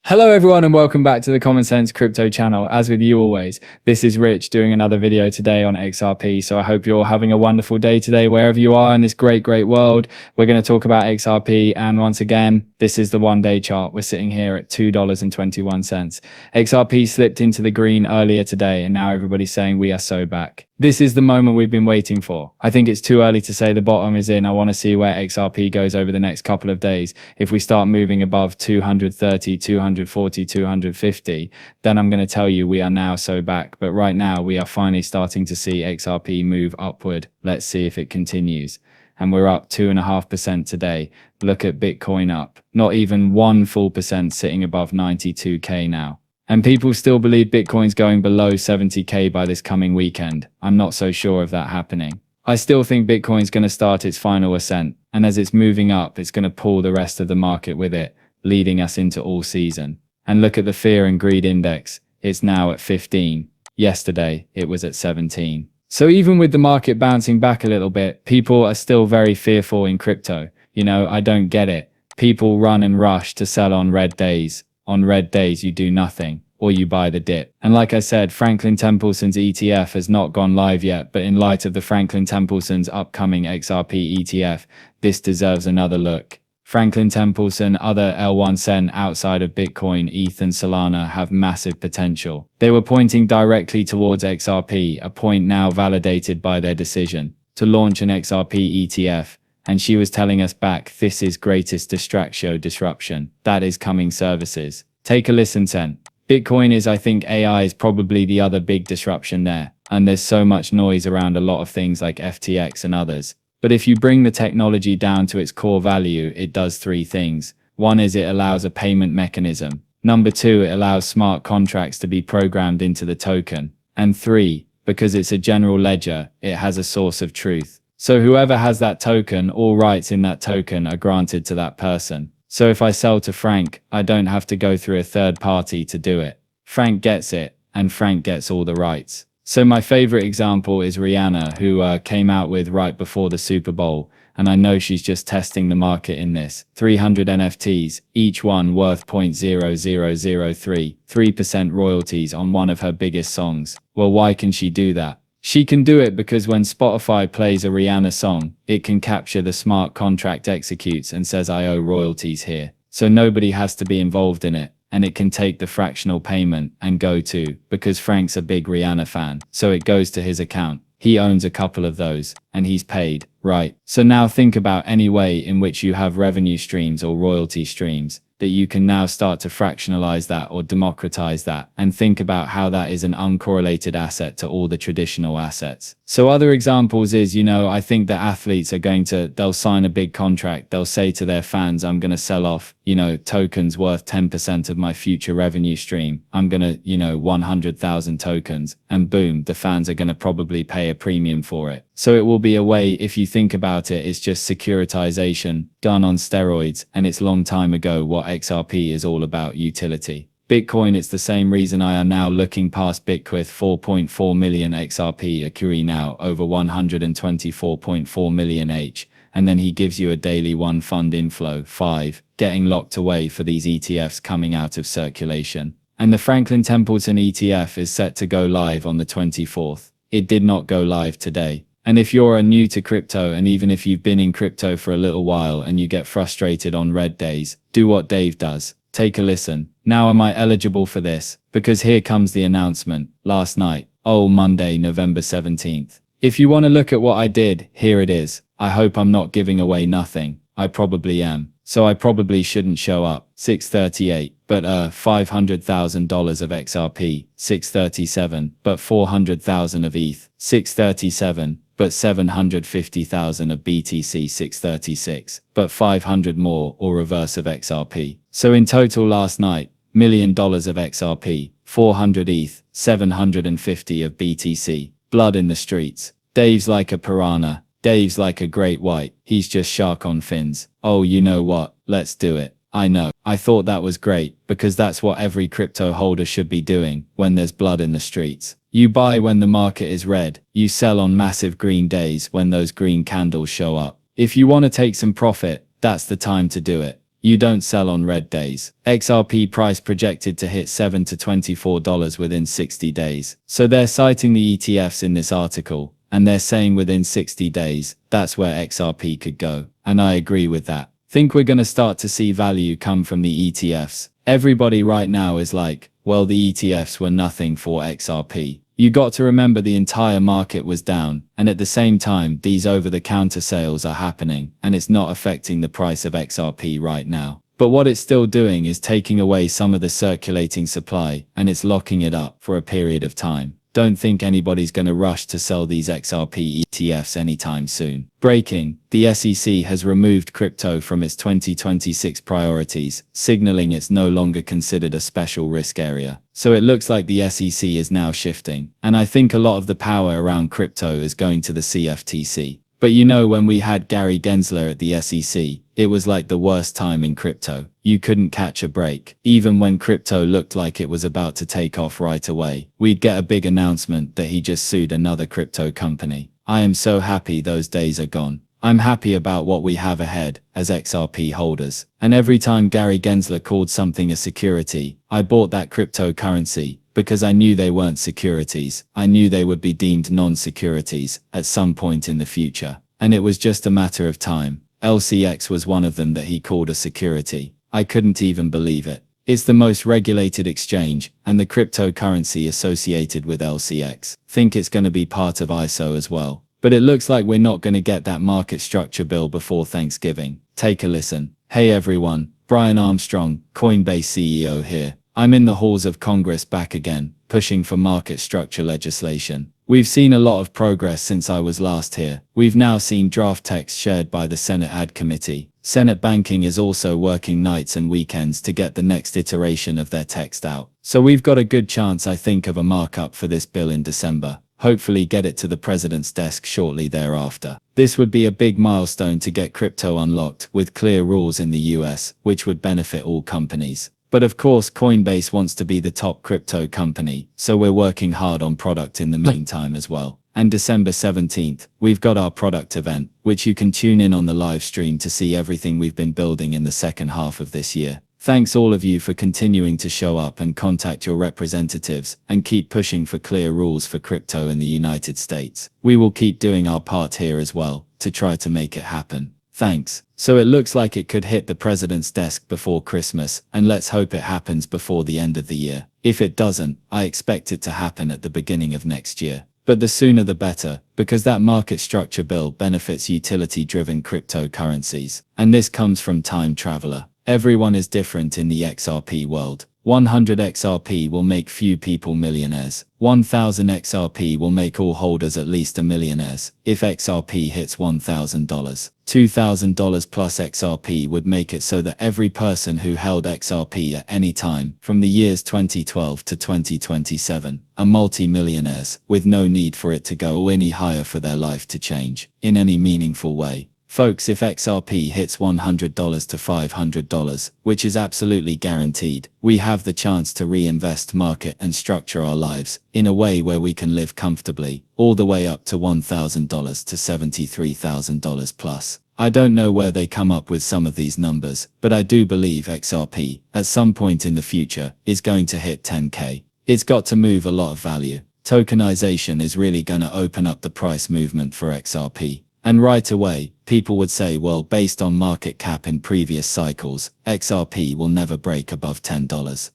Hello everyone and welcome back to the Common Sense Crypto channel. As with you always, this is Rich doing another video today on XRP. So I hope you're having a wonderful day today wherever you are in this great world. We're going to talk about XRP, and once again, this is the one-day chart. We're sitting here at $2.21. XRP slipped into the green earlier today, and now everybody's saying we are so back. This is the moment we've been waiting for. I think it's too early to say the bottom is in. I want to see where XRP goes over the next couple of days. If we start moving above 230, 240, 250, then I'm going to tell you we are now so back. But right now we are finally starting to see XRP move upward. Let's see if it continues. And we're up 2.5% today. Look at Bitcoin up. Not even 1 full percent, sitting above 92K now. And people still believe Bitcoin's going below 70K by this coming weekend. I'm not so sure of that happening. I still think Bitcoin's going to start its final ascent, and as it's moving up, it's going to pull the rest of the market with it, leading us into all season. And look at the fear and greed index. It's now at 15. Yesterday, it was at 17. So even with the market bouncing back a little bit, people are still very fearful in crypto. You know, I don't get it. People run and rush to sell on red days. On red days, you do nothing, or you buy the dip. And like I said, Franklin Templeton's ETF has not gone live yet, but in light of the Franklin Templeton's upcoming XRP ETF, this deserves another look. Franklin Templeton, other L1 Cent outside of Bitcoin, ETH and Solana have massive potential. They were pointing directly towards XRP, a point now validated by their decision to launch an XRP ETF. And she was telling us back, this is greatest distraction disruption. That is coming services. Take a listen, Sen. Bitcoin is, I think AI is probably the other big disruption there. And there's so much noise around a lot of things like FTX and others. But if you bring the technology down to its core value, it does three things. One is it allows a payment mechanism. Number two, it allows smart contracts to be programmed into the token. And three, because it's a general ledger, it has a source of truth. So whoever has that token, all rights in that token are granted to that person. So if I sell to Frank, I don't have to go through a third party to do it. Frank gets it, and Frank gets all the rights. So my favorite example is Rihanna, who came out with right before the Super Bowl, and I know she's just testing the market in this. 300 NFTs, each one worth 0.0003, 3% royalties on one of her biggest songs. Well, why can she do that? She can do it because when Spotify plays a Rihanna song, it can capture the smart contract executes and says I owe royalties here. So nobody has to be involved in it, and it can take the fractional payment and go to, because Frank's a big Rihanna fan, so it goes to his account. He owns a couple of those, and he's paid, right? So now think about any way in which you have revenue streams or royalty streams, that you can now start to fractionalize that or democratize that, and think about how that is an uncorrelated asset to all the traditional assets. So other examples is, you know, I think that athletes are they'll sign a big contract, they'll say to their fans, I'm going to sell off, you know, tokens worth 10% of my future revenue stream. I'm going to, 100,000 tokens, and boom, the fans are going to probably pay a premium for it. So it will be a way, if you think about it, it's just securitization done on steroids, and it's long time ago what XRP is all about, utility. Bitcoin, it's the same reason I are now looking past Bitcoin, 4.4 million XRP, Akuri now over 124.4 million H, and then he gives you a daily one fund inflow, 5, getting locked away for these ETFs coming out of circulation. And the Franklin Templeton ETF is set to go live on the 24th. It did not go live today. And if you're new to crypto, and even if you've been in crypto for a little while and you get frustrated on red days, do what Dave does. Take a listen. Now am I eligible for this? Because here comes the announcement. Last night. Oh, Monday, November 17th. If you want to look at what I did, here it is. I hope I'm not giving away nothing. I probably am. So I probably shouldn't show up. 638. But $500,000 of XRP. 637. But 400,000 of ETH. 637. But 750,000 of BTC. 636, but 500 more or reverse of XRP. So in total last night, $1 million of XRP, 400 ETH, 750 of BTC. Blood in the streets. Dave's like a piranha. Dave's like a great white. He's just shark on fins. Oh, you know what? Let's do it. I know. I thought that was great, because that's what every crypto holder should be doing when there's blood in the streets. You buy when the market is red. You sell on massive green days when those green candles show up. If you want to take some profit, that's the time to do it. You don't sell on red days. XRP price projected to hit $7 to $24 within 60 days. So they're citing the ETFs in this article, and they're saying within 60 days, that's where XRP could go. And I agree with that. Think we're going to start to see value come from the ETFs. Everybody right now is like, well, the ETFs were nothing for XRP. You got to remember the entire market was down, and at the same time, these over-the-counter sales are happening, and it's not affecting the price of XRP right now. But what it's still doing is taking away some of the circulating supply, and it's locking it up for a period of time. Don't think anybody's going to rush to sell these XRP ETFs anytime soon. Breaking: the SEC has removed crypto from its 2026 priorities, signaling it's no longer considered a special risk area. So it looks like the SEC is now shifting, and I think a lot of the power around crypto is going to the CFTC. But you know, when we had Gary Gensler at the SEC, it was like the worst time in crypto. You couldn't catch a break. Even when crypto looked like it was about to take off right away, we'd get a big announcement that he just sued another crypto company. I am so happy those days are gone. I'm happy about what we have ahead as XRP holders. And every time Gary Gensler called something a security, I bought that cryptocurrency, because I knew they weren't securities. I knew they would be deemed non-securities at some point in the future. And it was just a matter of time. LCX was one of them that he called a security. I couldn't even believe it. It's the most regulated exchange, and the cryptocurrency associated with LCX. Think it's going to be part of ISO as well. But it looks like we're not going to get that market structure bill before Thanksgiving. Take a listen. Hey everyone, Brian Armstrong, Coinbase CEO here. I'm in the halls of Congress back again, pushing for market structure legislation. We've seen a lot of progress since I was last here. We've now seen draft text shared by the Senate Ad Committee. Senate Banking is also working nights and weekends to get the next iteration of their text out. So we've got a good chance, I think, of a markup for this bill in December. Hopefully get it to the president's desk shortly thereafter. This would be a big milestone to get crypto unlocked with clear rules in the US, which would benefit all companies. But of course, Coinbase wants to be the top crypto company, so we're working hard on product in the meantime as well. And December 17th, we've got our product event, which you can tune in on the live stream to see everything we've been building in the second half of this year. Thanks all of you for continuing to show up and contact your representatives, and keep pushing for clear rules for crypto in the United States. We will keep doing our part here as well, to try to make it happen. Thanks. So it looks like it could hit the president's desk before Christmas, and let's hope it happens before the end of the year. If it doesn't, I expect it to happen at the beginning of next year. But the sooner the better, because that market structure bill benefits utility-driven cryptocurrencies. And this comes from Time Traveler. Everyone is different in the XRP world. 100 XRP will make few people millionaires. 1000 XRP will make all holders at least a millionaires. If XRP hits $1,000, $2,000 plus XRP would make it so that every person who held XRP at any time from the years 2012 to 2027 are multi-millionaires, with no need for it to go any higher for their life to change in any meaningful way. Folks, if XRP hits $100 to $500, which is absolutely guaranteed, we have the chance to reinvest, market and structure our lives in a way where we can live comfortably, all the way up to $1,000 to $73,000 plus. I don't know where they come up with some of these numbers, but I do believe XRP, at some point in the future, is going to hit 10K. It's got to move a lot of value. Tokenization is really going to open up the price movement for XRP. And right away, people would say, well, based on market cap in previous cycles, XRP will never break above $10.